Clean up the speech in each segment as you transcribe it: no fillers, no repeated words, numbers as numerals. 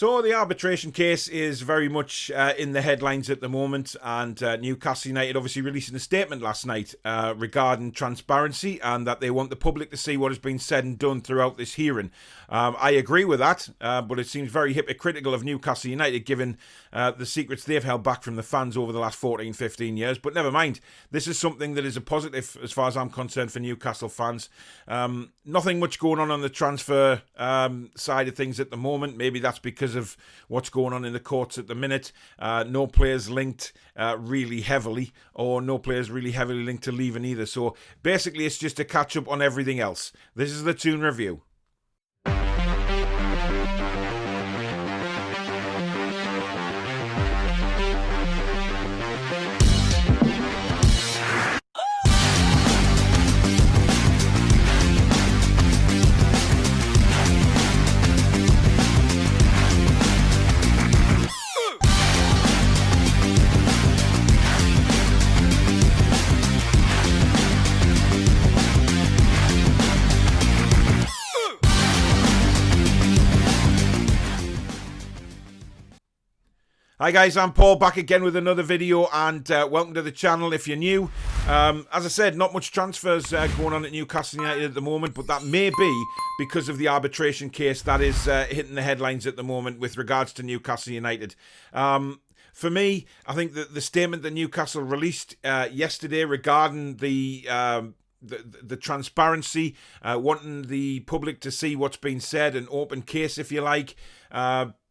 So the arbitration case is very much in the headlines at the moment, and Newcastle United obviously releasing a statement last night regarding transparency and that they want the public to see what has been said and done throughout this hearing. I agree with that, but it seems very hypocritical of Newcastle United given the secrets they've held back from the fans over the last 14, 15 years. But never mind, this is something that is a positive as far as I'm concerned for Newcastle fans. Nothing much going on the transfer side of things at the moment. Maybe that's because of what's going on in the courts at the minute. No players linked really heavily, or no players really heavily linked to leaving either. So basically it's just a catch up on everything else. This is the Toon Review. Hi guys, I'm Paul, back again with another video, and welcome to the channel if you're new. As I said, not much transfers going on at Newcastle United at the moment, but that may be because of the arbitration case that is hitting the headlines at the moment with regards to Newcastle United. For me, I think that the statement that Newcastle released yesterday regarding the transparency, wanting the public to see what's been said, an open case if you like,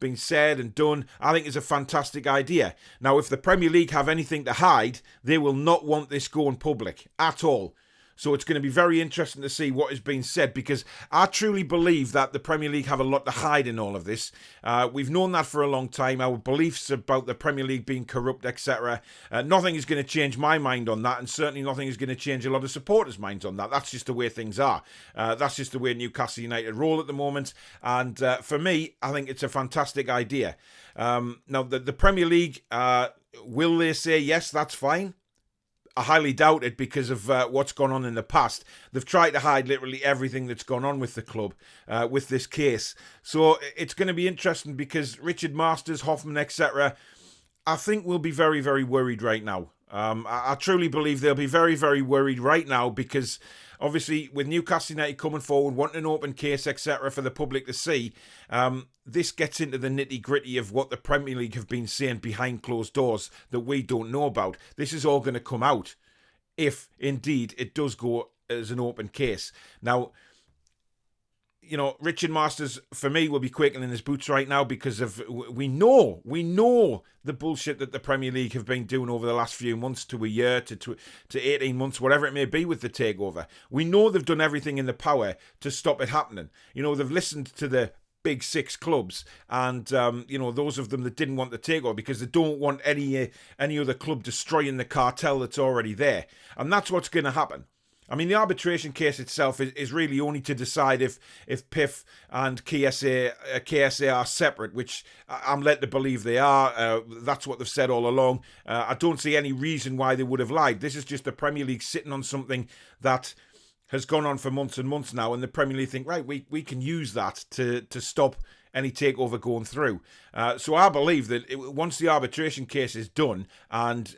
being said and done, I think is a fantastic idea. Now, if the Premier League have anything to hide, they will not want this going public at all. So it's going to be very interesting to see what is being said, because I truly believe that the Premier League have a lot to hide in all of this. We've known that for a long time. Our beliefs about the Premier League being corrupt, etc. Nothing is going to change my mind on that, and certainly nothing is going to change a lot of supporters' minds on that. That's just the way things are. That's just the way Newcastle United roll at the moment. And for me, I think it's a fantastic idea. Now, the Premier League, will they say, yes, that's fine? I highly doubt it, because of what's gone on in the past. They've tried to hide literally everything that's gone on with the club, with this case. So it's going to be interesting, because Richard Masters, Hoffman, etc., I think will be very, very worried right now. I truly believe they'll be very, very worried right now, because obviously with Newcastle United coming forward, wanting an open case, etc., for the public to see, this gets into the nitty-gritty of what the Premier League have been saying behind closed doors that we don't know about. This is all going to come out if indeed it does go as an open case. Now, you know, Richard Masters, for me, will be quaking in his boots right now, because of we know the bullshit that the Premier League have been doing over the last few months to a year to 18 months, whatever it may be, with the takeover. We know they've done everything in their power to stop it happening. You know, they've listened to the big six clubs, and you know, those of them that didn't want the takeover, because they don't want any other club destroying the cartel that's already there, and that's what's going to happen. I mean, the arbitration case itself is really only to decide if PIF and KSA are separate, which I'm led to believe they are. That's what they've said all along. I don't see any reason why they would have lied. This is just the Premier League sitting on something that has gone on for months and months now, and the Premier League think, right, we can use that to stop any takeover going through. So I believe that once the arbitration case is done, and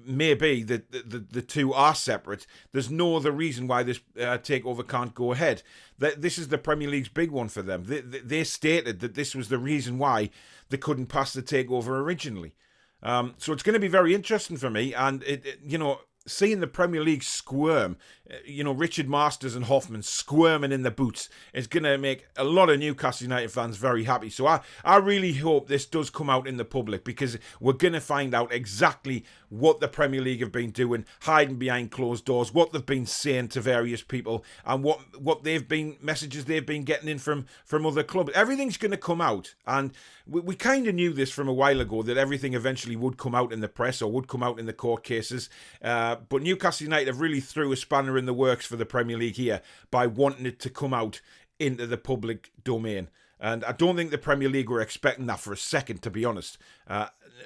maybe the two are separate, there's no other reason why this takeover can't go ahead. This is the Premier League's big one for them. They stated that this was the reason why they couldn't pass the takeover originally. So it's going to be very interesting for me, and you know, seeing the Premier League squirm, you know, Richard Masters and Hoffman squirming in the boots, is going to make a lot of Newcastle United fans very happy. So I really hope this does come out in the public, because we're going to find out exactly what the Premier League have been doing, hiding behind closed doors, what they've been saying to various people, and what messages they've been getting in from other clubs. Everything's going to come out, and we kind of knew this from a while ago, that everything eventually would come out in the press, or would come out in the court cases. But Newcastle United have really threw a spanner in the works for the Premier League here by wanting it to come out into the public domain. And I don't think the Premier League were expecting that for a second, to be honest.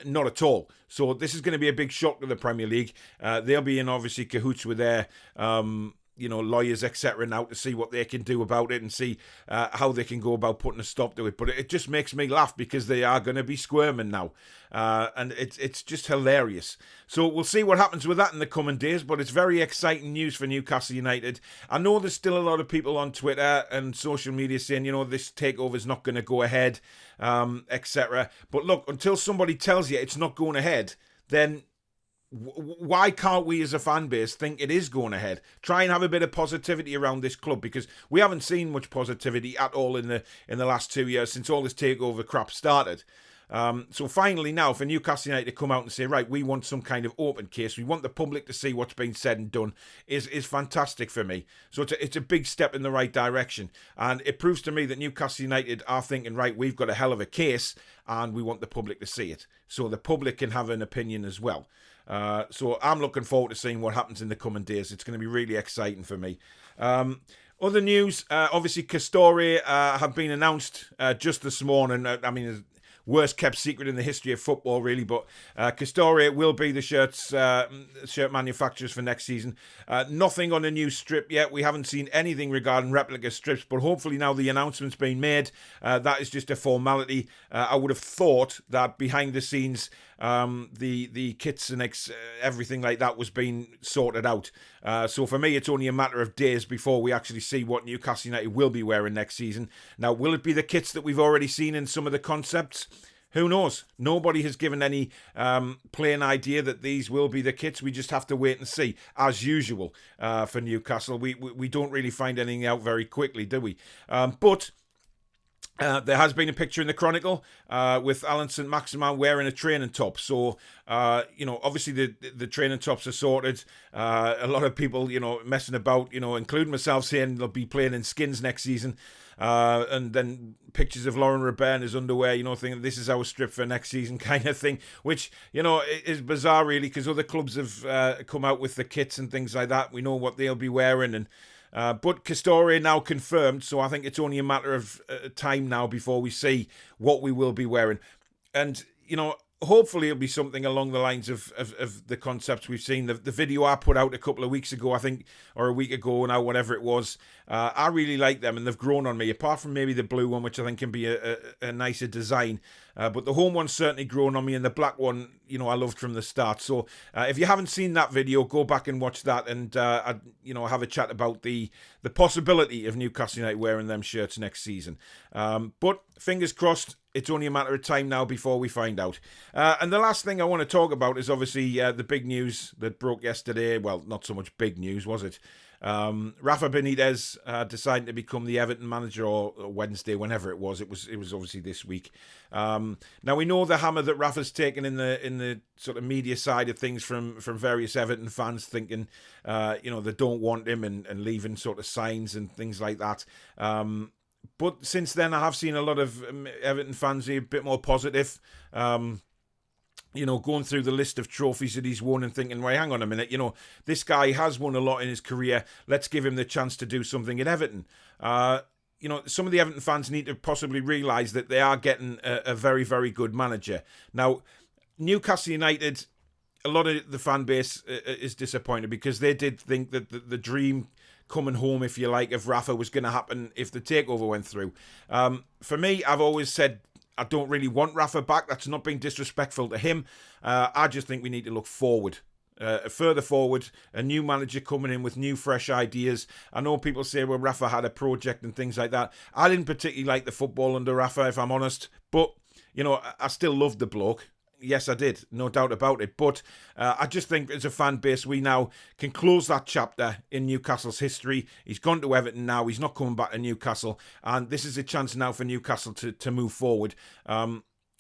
Not at all. So this is going to be a big shock to the Premier League. They'll be in, obviously, cahoots with their lawyers, etc. now to see what they can do about it and see how they can go about putting a stop to it. But it just makes me laugh because they are going to be squirming now. And it's just hilarious. So we'll see what happens with that in the coming days, but it's very exciting news for Newcastle United. I know there's still a lot of people on Twitter and social media saying, this takeover is not going to go ahead, etc. But look, until somebody tells you it's not going ahead, then why can't we as a fan base think it is going ahead? Try and have a bit of positivity around this club, because we haven't seen much positivity at all in the last 2 years since all this takeover crap started. So finally now for Newcastle United to come out and say, right, we want some kind of open case, we want the public to see what's been said and done, is fantastic for me. So it's a big step in the right direction, and it proves to me that Newcastle United are thinking, right, we've got a hell of a case and we want the public to see it, so the public can have an opinion as well. So I'm looking forward to seeing what happens in the coming days. It's going to be really exciting for me. Other news, obviously Castore have been announced just this morning. Worst kept secret in the history of football, really, but Castore will be the shirt manufacturers for next season. Nothing on a new strip yet. We haven't seen anything regarding replica strips, but hopefully now the announcement's been made. That is just a formality. I would have thought that behind the scenes, the kits and everything like that was being sorted out. So for me, it's only a matter of days before we actually see what Newcastle United will be wearing next season. Now, will it be the kits that we've already seen in some of the concepts? Who knows? Nobody has given any plain idea that these will be the kits. We just have to wait and see. As usual for Newcastle, we don't really find anything out very quickly, do we? But there has been a picture in the Chronicle with Alan St. Maximin wearing a training top. So, obviously the training tops are sorted. A lot of people, messing about, including myself, saying they'll be playing in skins next season. And then pictures of Lauren Robert in his underwear, thinking this is our strip for next season kind of thing, which, is bizarre really, because other clubs have come out with the kits and things like that. We know what they'll be wearing, and but Castore now confirmed, so I think it's only a matter of time now before we see what we will be wearing. And, hopefully it'll be something along the lines of the concepts we've seen. The video I put out a couple of weeks ago, I think, or a week ago now, whatever it was, I really like them and they've grown on me, apart from maybe the blue one, which I think can be a nicer design. But the home one's certainly grown on me, and the black one, I loved from the start. So if you haven't seen that video, go back and watch that, and have a chat about the possibility of Newcastle United wearing them shirts next season. But fingers crossed, it's only a matter of time now before we find out. And the last thing I want to talk about is obviously the big news that broke yesterday. Well, not so much big news, was it? Rafa Benitez decided to become the Everton manager, or Wednesday, whenever it was. It was obviously this week. Now we know the hammer that Rafa's taken in the sort of media side of things from various Everton fans, thinking they don't want him and leaving sort of signs and things like that. But since then, I have seen a lot of Everton fans be a bit more positive. Going through the list of trophies that he's won and thinking, right, hang on a minute, this guy has won a lot in his career. Let's give him the chance to do something at Everton. Some of the Everton fans need to possibly realise that they are getting a very, very good manager. Now, Newcastle United, a lot of the fan base is disappointed because they did think that the dream coming home, if you like, of Rafa was going to happen if the takeover went through. For me, I've always said I don't really want Rafa back. That's not being disrespectful to him. I just think we need to look forward. Further forward, a new manager coming in with new, fresh ideas. I know people say, well, Rafa had a project and things like that. I didn't particularly like the football under Rafa, if I'm honest. But, I still loved the bloke. Yes, I did. No doubt about it. But I just think as a fan base, we now can close that chapter in Newcastle's history. He's gone to Everton now. He's not coming back to Newcastle. And this is a chance now for Newcastle to move forward.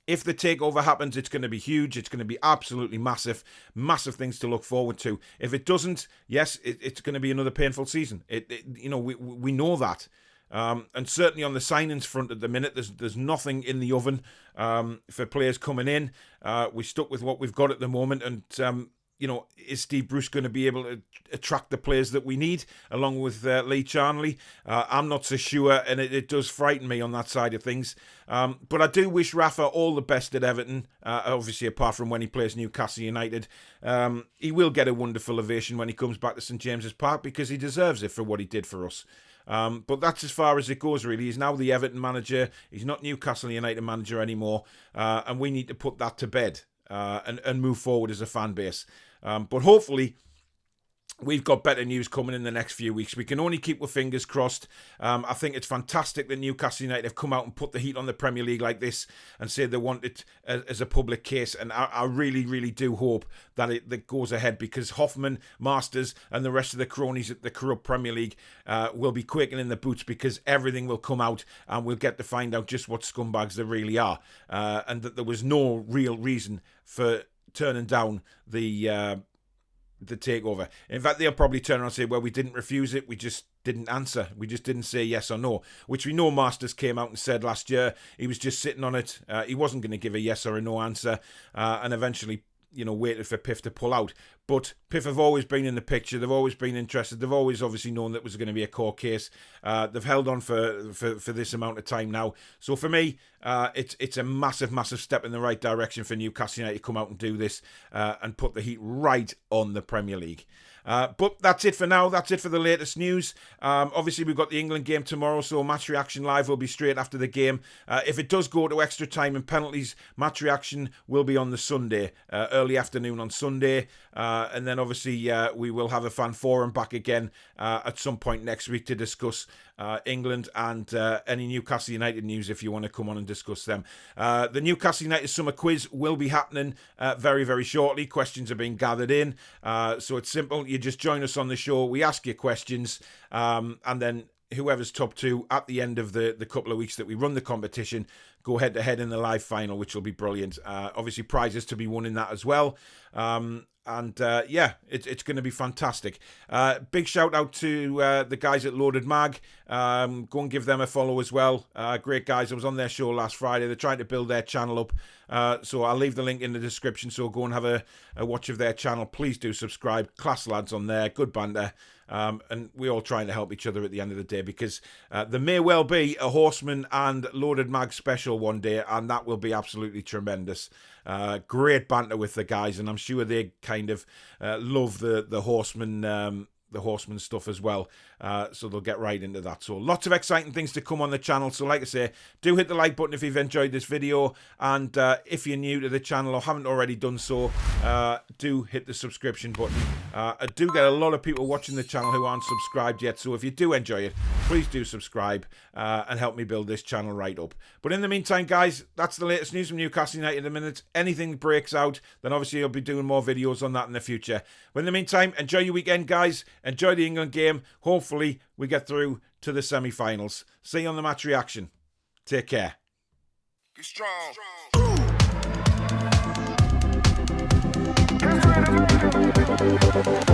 If the takeover happens, it's going to be huge. It's going to be absolutely massive. Massive things to look forward to. If it doesn't, yes, it's going to be another painful season. We know that. And certainly on the signings front at the minute, there's nothing in the oven for players coming in. We're stuck with what we've got at the moment, and is Steve Bruce going to be able to attract the players that we need, along with Lee Charnley? I'm not so sure, and it does frighten me on that side of things. But I do wish Rafa all the best at Everton, obviously apart from when he plays Newcastle United. He will get a wonderful ovation when he comes back to St James's Park, because he deserves it for what he did for us. But that's as far as it goes, really. He's now the Everton manager. He's not Newcastle United manager anymore, and we need to put that to bed and move forward as a fan base. But hopefully we've got better news coming in the next few weeks. We can only keep our fingers crossed. I think it's fantastic that Newcastle United have come out and put the heat on the Premier League like this and say they want it as a public case. And I really, really do hope that it goes ahead, because Hoffman, Masters and the rest of the cronies at the corrupt Premier League will be quaking in the boots, because everything will come out and we'll get to find out just what scumbags they really are. And that there was no real reason for turning down the takeover. In fact, they'll probably turn around and say, well, we didn't refuse it, we just didn't answer. We just didn't say yes or no, which we know Masters came out and said last year. He was just sitting on it. He wasn't going to give a yes or a no answer, and eventually waited for PIF to pull out. But PIF have always been in the picture. They've always been interested. They've always obviously known that it was going to be a court case. They've held on for this amount of time now. So for me, it's a massive, massive step in the right direction for Newcastle United to come out and do this and put the heat right on the Premier League. But that's it for now. That's it for the latest news. Obviously, we've got the England game tomorrow, so Match Reaction Live will be straight after the game. If it does go to extra time and penalties, Match Reaction will be on the Sunday, early afternoon on Sunday. And then obviously we will have a fan forum back again at some point next week to discuss England and any Newcastle United news if you want to come on and discuss them. The Newcastle United Summer Quiz will be happening very, very shortly. Questions are being gathered in. So it's simple. You just join us on the show. We ask you questions, and then whoever's top two at the end of the couple of weeks that we run the competition go head to head in the live final, which will be brilliant. Obviously prizes to be won in that as well. Yeah, it's going to be fantastic. Big shout out to the guys at Loaded Mag. Go and give them a follow as well. Great guys. I was on their show last Friday. They're trying to build their channel up. So I'll leave the link in the description. So go and have a watch of their channel. Please do subscribe. Class lads on there. Good banter. And we're all trying to help each other at the end of the day, because there may well be a Horseman and Loaded Mag special one day, and that will be absolutely tremendous. Great banter with the guys, and I'm sure they kind of love the Horseman stuff as well, so they'll get right into that. So lots of exciting things to come on the channel. So like I say, do hit the like button if you've enjoyed this video, and if you're new to the channel or haven't already done so, do hit the subscription button. I do get a lot of people watching the channel who aren't subscribed yet, so if you do enjoy it, please do subscribe and help me build this channel right up. But in the meantime, guys, that's the latest news from Newcastle United in a minute. Anything breaks out, then obviously I'll be doing more videos on that in the future. But in the meantime, enjoy your weekend, guys. Enjoy the England game. Hopefully we get through to the semi-finals. See you on the Match Reaction. Take care. Be strong. Be strong.